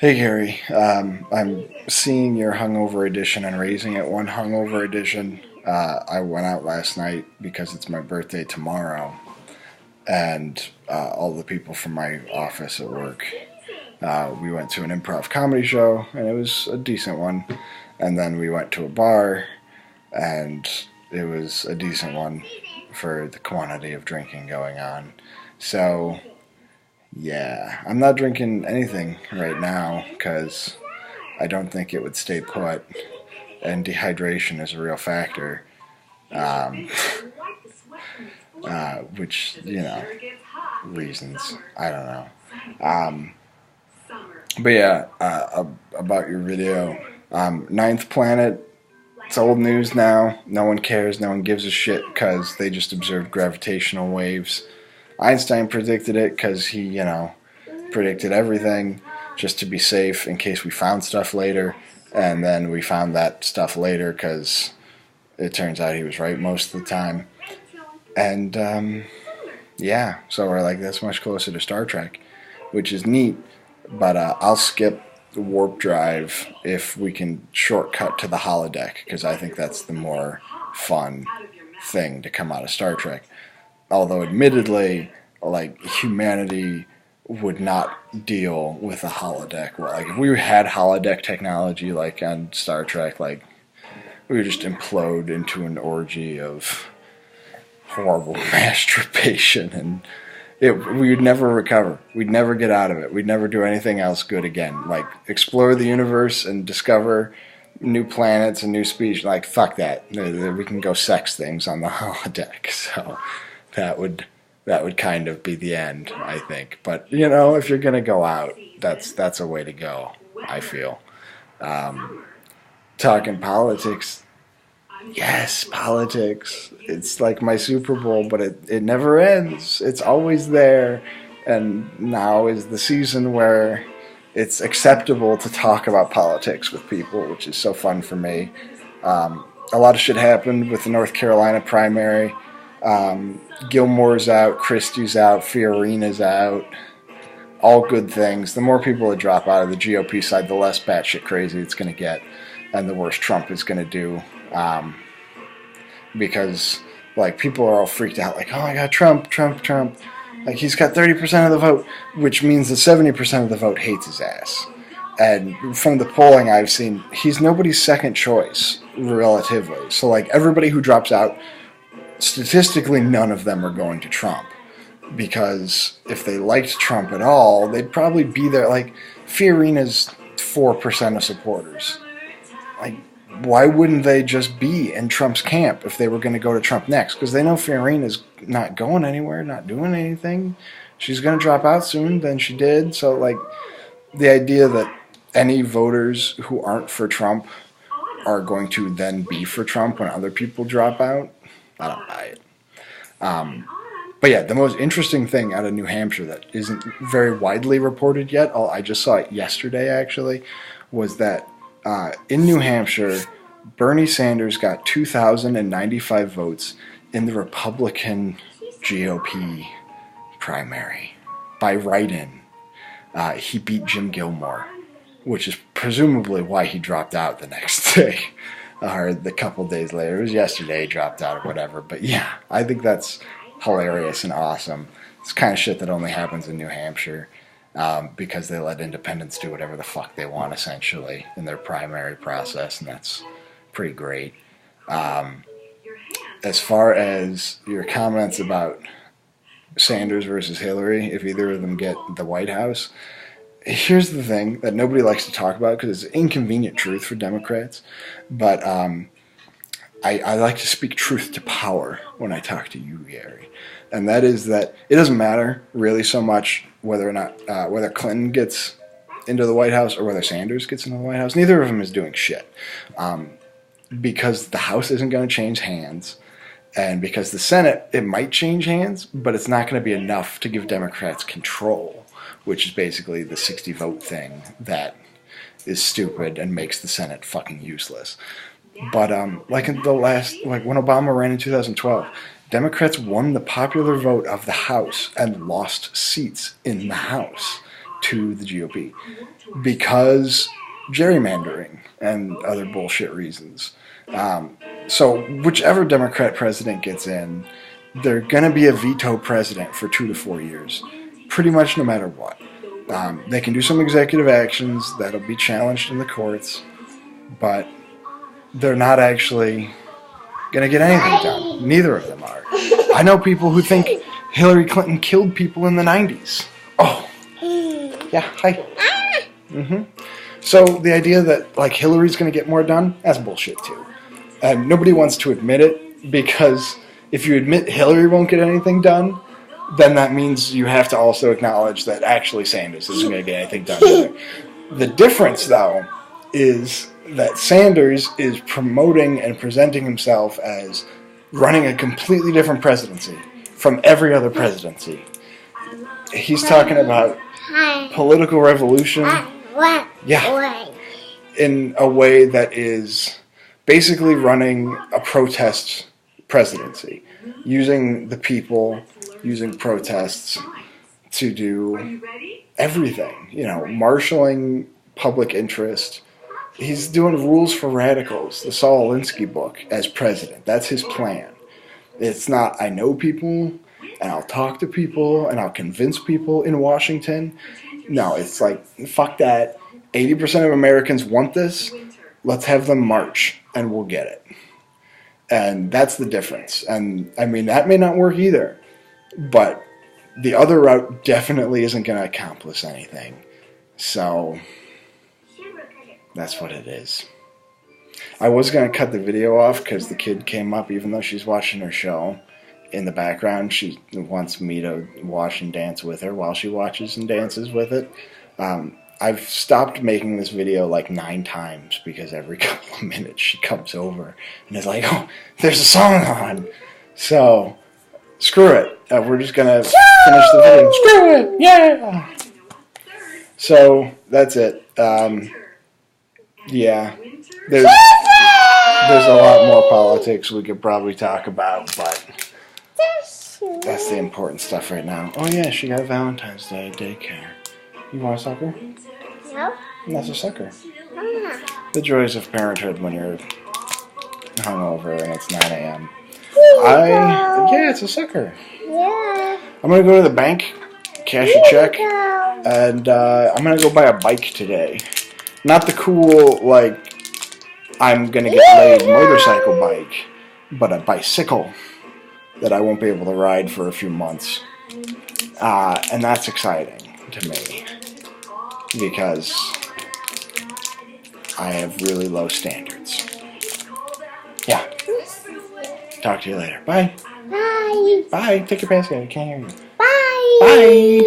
Hey Gary, I'm seeing your hungover edition and raising it one hungover edition. I went out last night because it's my birthday tomorrow, and all the people from my office at work, we went to an improv comedy show, and it was a decent one. And then we went to a bar, and it was a decent one for the quantity of drinking going on. So yeah, I'm not drinking anything right now because I don't think it would stay put, and dehydration is a real factor. Um, which, reasons. I don't know. Um, but yeah, about your video. Ninth Planet, it's old news now. No one cares, no one gives a shit because they just observed gravitational waves. Einstein predicted it because he, predicted everything just to be safe in case we found stuff later. And then we found that stuff later because it turns out he was right most of the time. And yeah, so we're like this much closer to Star Trek, which is neat. But I'll skip the warp drive if we can shortcut to the holodeck because I think that's the more fun thing to come out of Star Trek. Although admittedly, like humanity would not deal with a holodeck well. Like if we had holodeck technology like on Star Trek, like we would just implode into an orgy of horrible masturbation, and we would never recover. We'd never get out of it. We'd never do anything else good again. Like explore the universe and discover new planets and new species. Like fuck that. We can go sex things on the holodeck. So that would kind of be the end, I think. But if you're gonna go out, that's a way to go. I feel. Talking politics. Yes, politics. It's like my Super Bowl, but it never ends. It's always there. And now is the season where it's acceptable to talk about politics with people, which is so fun for me. A lot of shit happened with the North Carolina primary. Gilmore's out, Christie's out, Fiorina's out. All good things. The more people that drop out of the GOP side, the less batshit crazy it's going to get, and the worse Trump is going to do. Because like people are all freaked out, like, oh my god, Trump. Like he's got 30% of the vote, which means that 70% of the vote hates his ass. And from the polling I've seen, he's nobody's second choice, relatively. So like everybody who drops out, statistically none of them are going to Trump. Because if they liked Trump at all, they'd probably be there. Like Fiorina's 4% of supporters. Like, why wouldn't they just be in Trump's camp if they were going to go to Trump next? Because they know Fiorina's not going anywhere, not doing anything. She's going to drop out soon than she did. So, like, the idea that any voters who aren't for Trump are going to then be for Trump when other people drop out, I don't buy it. But yeah, the most interesting thing out of New Hampshire that isn't very widely reported yet, I just saw it yesterday actually, was that in New Hampshire, Bernie Sanders got 2,095 votes in the Republican GOP primary by write-in. He beat Jim Gilmore, which is presumably why he dropped out the next day, or the couple days later. It was yesterday he dropped out or whatever. But yeah, I think that's hilarious and awesome. It's kind of shit that only happens in New Hampshire. Because they let independents do whatever the fuck they want, essentially, in their primary process, and that's pretty great. As far as your comments about Sanders versus Hillary, if either of them get the White House, here's the thing that nobody likes to talk about because it's inconvenient truth for Democrats, but I like to speak truth to power when I talk to you, Gary. And that is that it doesn't matter really so much whether or not whether Clinton gets into the White House or whether Sanders gets into the White House. Neither of them is doing shit. Because the House isn't going to change hands. And because the Senate, it might change hands, but it's not going to be enough to give Democrats control, which is basically the 60 vote thing that is stupid and makes the Senate fucking useless. But like in the like when Obama ran in 2012, Democrats won the popular vote of the House and lost seats in the House. to the GOP because gerrymandering and other bullshit reasons. So whichever Democrat president gets in, they're going to be a veto president for 2 to 4 years, pretty much no matter what. They can do some executive actions that'll be challenged in the courts, but they're not actually going to get anything done. Neither of them are. I know people who think Hillary Clinton killed people in the 90s. Oh, yeah, hi. So the idea that like Hillary's going to get more done, that's bullshit too. And nobody wants to admit it, because if you admit Hillary won't get anything done, then that means you have to also acknowledge that actually Sanders isn't going to get anything done either. The difference, though, is that Sanders is promoting and presenting himself as running a completely different presidency from every other presidency. He's talking about political revolution. Yeah. In a way that is basically running a protest presidency, using the people, using protests to do everything, marshaling public interest. He's doing rules for radicals, the Saul Alinsky book, as president. That's his plan. It's not, I know people, and I'll talk to people, and I'll convince people in Washington. No, it's like, fuck that. 80% of Americans want this. Let's have them march, and we'll get it. And that's the difference. And, I mean, that may not work either. But the other route definitely isn't going to accomplish anything. So that's what it is. I was going to cut the video off because the kid came up, even though she's watching her show. In the background, she wants me to watch and dance with her while she watches and dances with it. I've stopped making this video like 9 times because every couple of minutes she comes over and is like, oh, there's a song on. So, screw it. We're just going to finish the video. Screw it! Yeah! So, that's it. Yeah. There's a lot more politics we could probably talk about, but that's the important stuff right now. Oh yeah, she got Valentine's Day at daycare. You want a sucker? No. That's a sucker. The joys of parenthood when you're hungover and it's 9 a.m. Yeah, it's a sucker. Yeah. I'm going to go to the bank, cash a check, and I'm going to go buy a bike today. Not the cool, like, I'm going to get laid motorcycle bike, but a bicycle that I won't be able to ride for a few months. And that's exciting to me, because I have really low standards. Yeah. Talk to you later. Bye. Bye. Bye. Take your pants off. I can't hear you. Bye. Bye.